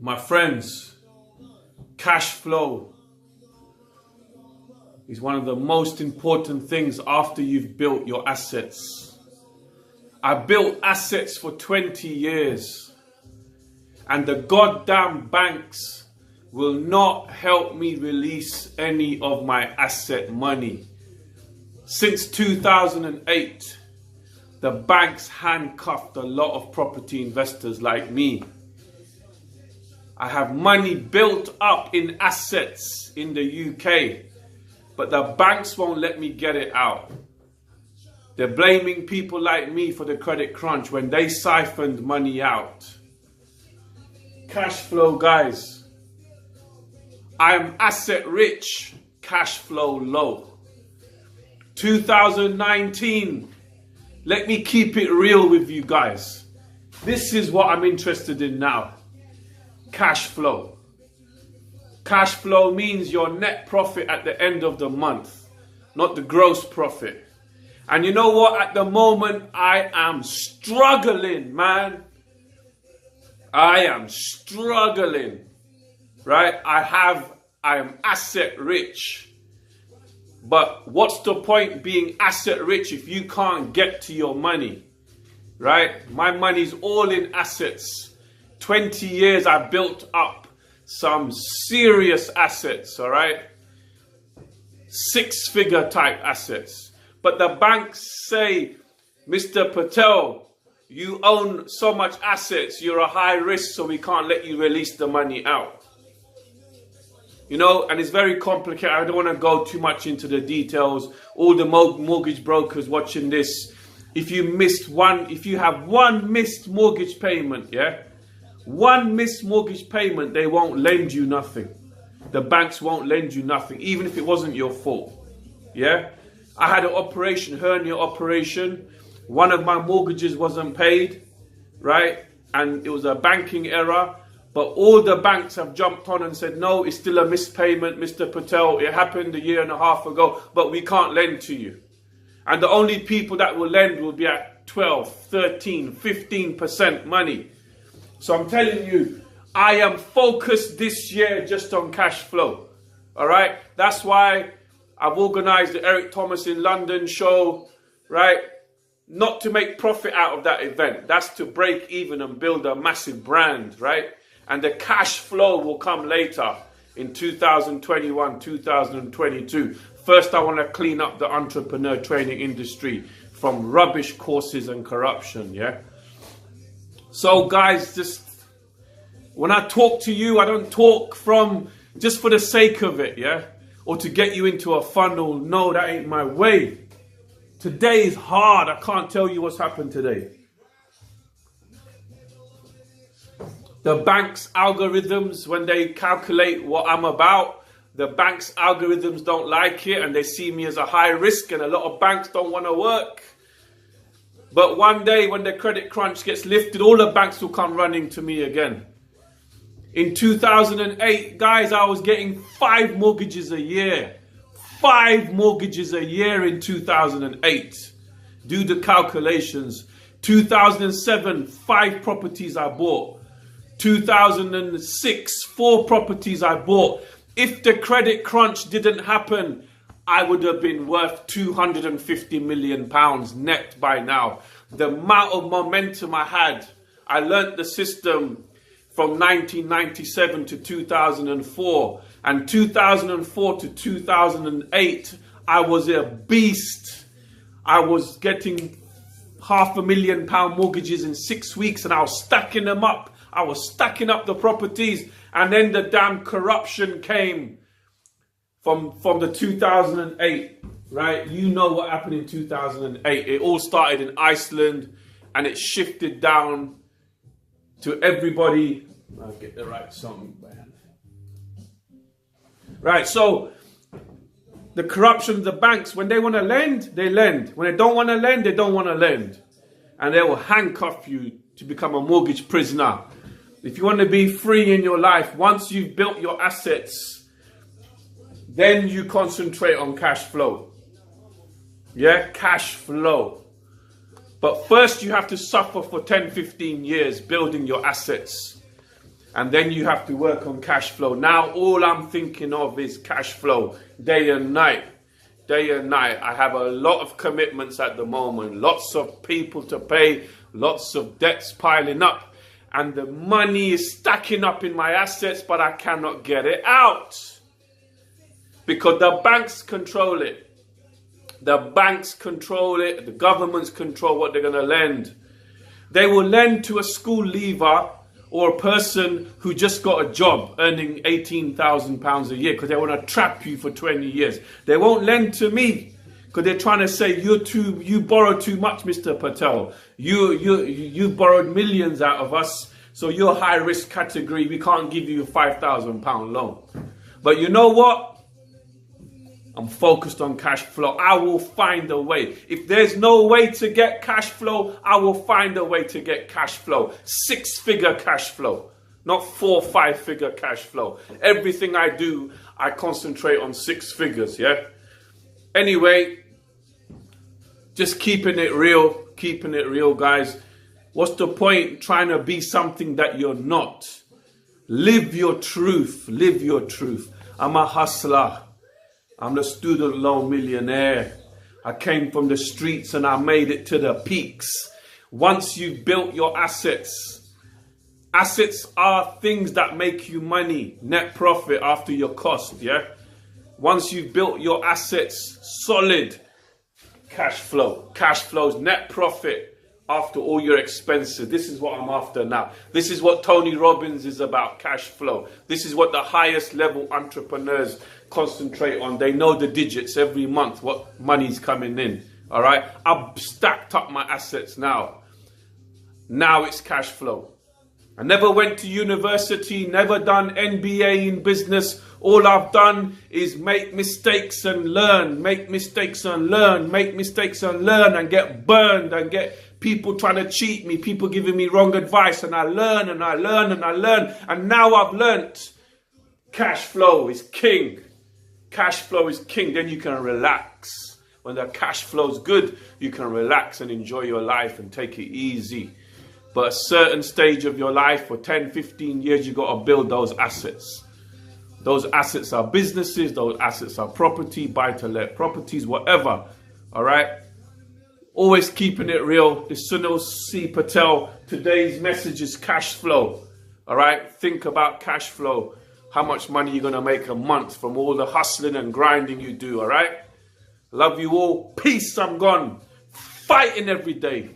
My friends, cash flow is one of the most important things after you've built your assets. I built assets for 20 years and the goddamn banks will not help me release any of my asset money. Since 2008, the banks handcuffed a lot of property investors like me. I have money built up in assets in the UK, but the banks won't let me get it out. They're blaming people like me for the credit crunch when they siphoned money out. Cash flow, guys. I'm asset rich, cash flow low. 2019, let me keep it real with you guys. This is what I'm interested in now. Cash flow. Cash flow means your net profit at the end of the month, not the gross profit. And you know what? At the moment, I am struggling, man. I am struggling, right? I am asset rich. But what's the point being asset rich if you can't get to your money, right? My money's all in assets. 20 years I built up some serious assets, all right? Six-figure type assets. But the banks say, Mr. Patel, you own so much assets, you're a high risk, so we can't let you release the money out. You know, and it's very complicated. I don't want to go too much into the details. All the mortgage brokers watching this, if you have one missed mortgage payment, yeah? One missed mortgage payment, they won't lend you nothing. The banks won't lend you nothing, even if it wasn't your fault. Yeah? I had an operation, hernia operation. One of my mortgages wasn't paid, right? And it was a banking error. But all the banks have jumped on and said, no, it's still a missed payment, Mr. Patel. It happened a year and a half ago, but we can't lend to you. And the only people that will lend will be at 12, 13, 15% money. So I'm telling you, I am focused this year just on cash flow. All right. That's why I've organized the Eric Thomas in London show, right? Not to make profit out of that event. That's to break even and build a massive brand, right? And the cash flow will come later in 2021, 2022. First, I want to clean up the entrepreneur training industry from rubbish courses and corruption, yeah? So guys, just when I talk to you, I don't talk just for the sake of it, yeah? Or to get you into a funnel. No, that ain't my way. Today is hard. I can't tell you what's happened today. The bank's algorithms, when they calculate what I'm about, the bank's algorithms don't like it and they see me as a high risk, and a lot of banks don't want to work. But one day when the credit crunch gets lifted, all the banks will come running to me again. In 2008, guys, I was getting 5 mortgages a year. 5 mortgages a year in 2008. Do the calculations. 2007, 5 properties I bought. 2006, 4 properties I bought. If the credit crunch didn't happen, I would have been worth £250 million net by now. The amount of momentum I had, I learnt the system from 1997 to 2004. And 2004 to 2008, I was a beast. I was getting £500,000 mortgages in 6 weeks and I was stacking them up. I was stacking up the properties, and then the damn corruption came from the 2008, right? You know what happened in 2008. It all started in Iceland and it shifted down to everybody. I'll get the right song, man. Right, so the corruption of the banks, when they want to lend, they lend. When they don't want to lend, they don't want to lend. And they will handcuff you to become a mortgage prisoner. If you want to be free in your life, once you've built your assets, then you concentrate on cash flow. Yeah, cash flow. But first you have to suffer for 10, 15 years building your assets. And then you have to work on cash flow. Now all I'm thinking of is cash flow, day and night. Day and night. I have a lot of commitments at the moment, lots of people to pay, lots of debts piling up, and the money is stacking up in my assets, but I cannot get it out because the banks control it. The banks control it. The governments control what they're going to lend. They will lend to a school leaver or a person who just got a job earning £18,000 a year because they want to trap you for 20 years. They won't lend to me because they're trying to say you borrow too much, Mr. Patel. You borrowed millions out of us, so you're a high risk category. We can't give you a £5,000 loan. But you know what? I'm focused on cash flow. I will find a way. If there's no way to get cash flow, I will find a way to get cash flow. 6-figure cash flow, not 4 or 5-figure cash flow. Everything I do, I concentrate on 6 figures, yeah? Anyway, just keeping it real, guys. What's the point trying to be something that you're not? Live your truth. Live your truth. I'm a hustler. I'm the student loan millionaire. I came from the streets and I made it to the peaks. Once you've built your assets, assets are things that make you money, net profit after your cost, yeah? Once you've built your assets, solid cash flow. Cash flows, net profit after all your expenses. This is what I'm after now. This is what Tony Robbins is about, cash flow. This is what the highest level entrepreneurs concentrate on. They know the digits every month, what money's coming in. All right, I've stacked up my assets now. Now it's cash flow. I never went to university, never done MBA in business. All I've done is make mistakes and learn, make mistakes and learn, make mistakes and learn, and get burned and get people trying to cheat me, people giving me wrong advice, and I learn and I learn and I learn. And now I've learnt cash flow is king. Cash flow is king. Then you can relax. When the cash flow is good, you can relax and enjoy your life and take it easy. But a certain stage of your life, for 10, 15 years, you got to build those assets. Those assets are businesses. Those assets are property, buy-to-let properties, whatever. All right? Always keeping it real. This Sunil C Patel. Today's message is cash flow. All right? Think about cash flow. How much money you're going to make a month from all the hustling and grinding you do. All right? Love you all. Peace. I'm gone. Fighting every day.